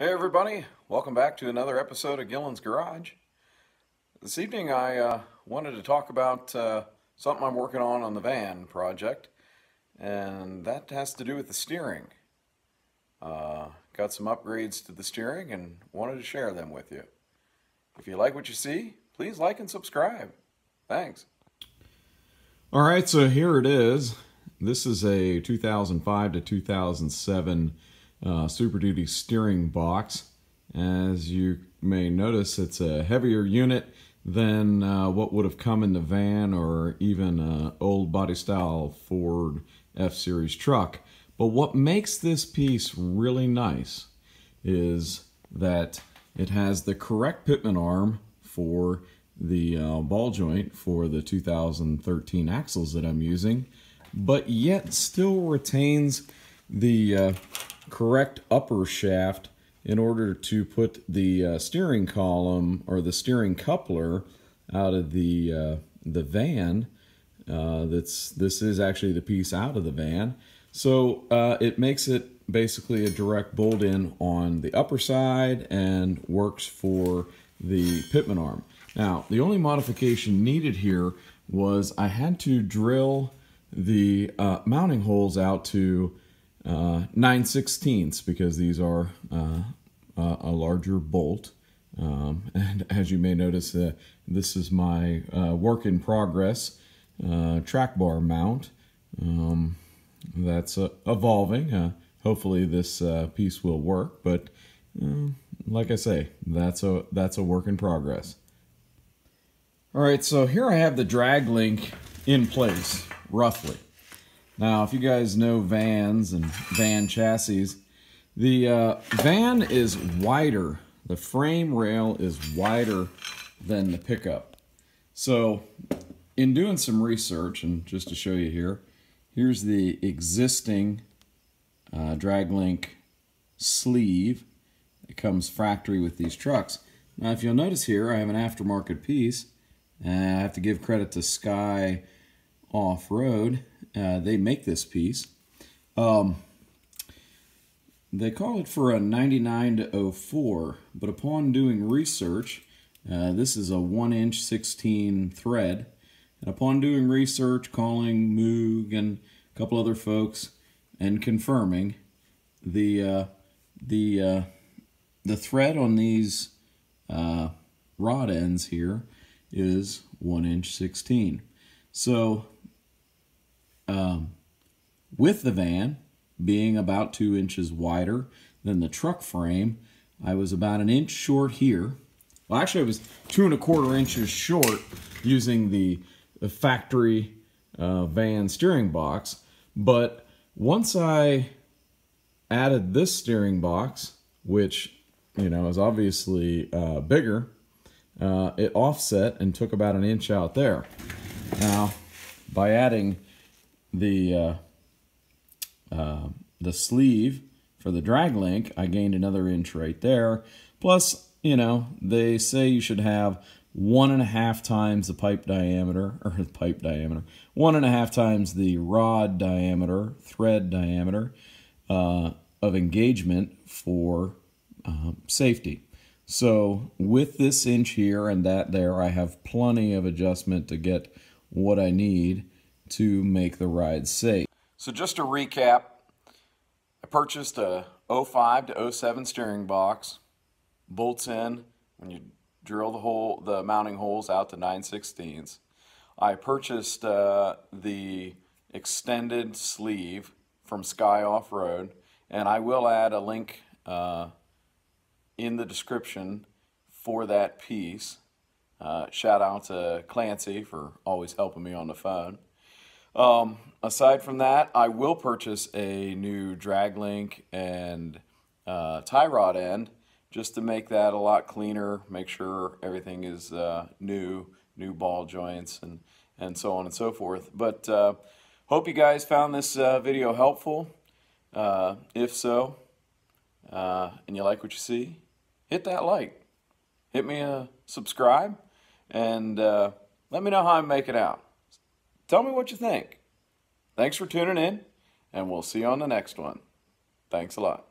Hey everybody, welcome back to another episode of Gillen's Garage. This evening I wanted to talk about something I'm working on the van project, and that has to do with the steering. Got some upgrades to the steering and wanted to share them with you. If you like what you see, please like and subscribe. Thanks. Alright, so here it is. This is a 2005 to 2007 Super Duty steering box. As you may notice, it's a heavier unit than what would have come in the van or even an old body style Ford F-Series truck. But what makes this piece really nice is that it has the correct pitman arm for the ball joint for the 2013 axles that I'm using, but yet still retains the correct upper shaft in order to put the steering column or the steering coupler out of the van. This is actually the piece out of the van, so it makes it basically a direct bolt in on the upper side and works for the pitman arm. Now, the only modification needed here was I had to drill the mounting holes out to 9/16 because these are a larger bolt. And as you may notice, this is my work in progress track bar mount. That's evolving. Hopefully this piece will work, but like I say, that's a work in progress. Alright, so here I have the drag link in place, roughly. Now, if you guys know vans and van chassis, the van is wider. The frame rail is wider than the pickup. So, in doing some research, and just to show you here, here's the existing drag link sleeve. It comes factory with these trucks. Now, if you'll notice here, I have an aftermarket piece. And I have to give credit to Sky Offroad. They make this piece. They call it for a 99-04, but upon doing research, this is a 1" 16 thread. And upon doing research, calling Moog and a couple other folks, and confirming, the thread on these rod ends here is 1" 16. So with the van being about 2 inches wider than the truck frame, I was about 1 inch short here. Well, actually I was 2 1/4 inches short using the factory van steering box, but once I added this steering box, which is obviously bigger, it offset and took about 1 inch out there. Now, by adding the sleeve for the drag link, I gained another inch right there. Plus, they say you should have 1.5 times the pipe diameter, or 1.5 times the rod diameter, thread diameter of engagement for safety. So with this inch here and that there, I have plenty of adjustment to get what I need to make the ride safe. So just to recap, I purchased a 05 to 07 steering box, bolts in when you drill the mounting holes out to 9/16. I purchased the extended sleeve from Sky Off-Road, and I will add a link in the description for that piece. Shout out to Clancy for always helping me on the phone. Aside from that, I will purchase a new drag link and tie rod end just to make that a lot cleaner, make sure everything is new ball joints and so on and so forth. But hope you guys found this video helpful. If so, and you like what you see, hit that like, hit me a subscribe, and let me know how I'm making out. Tell me what you think. Thanks for tuning in, and we'll see you on the next one. Thanks a lot.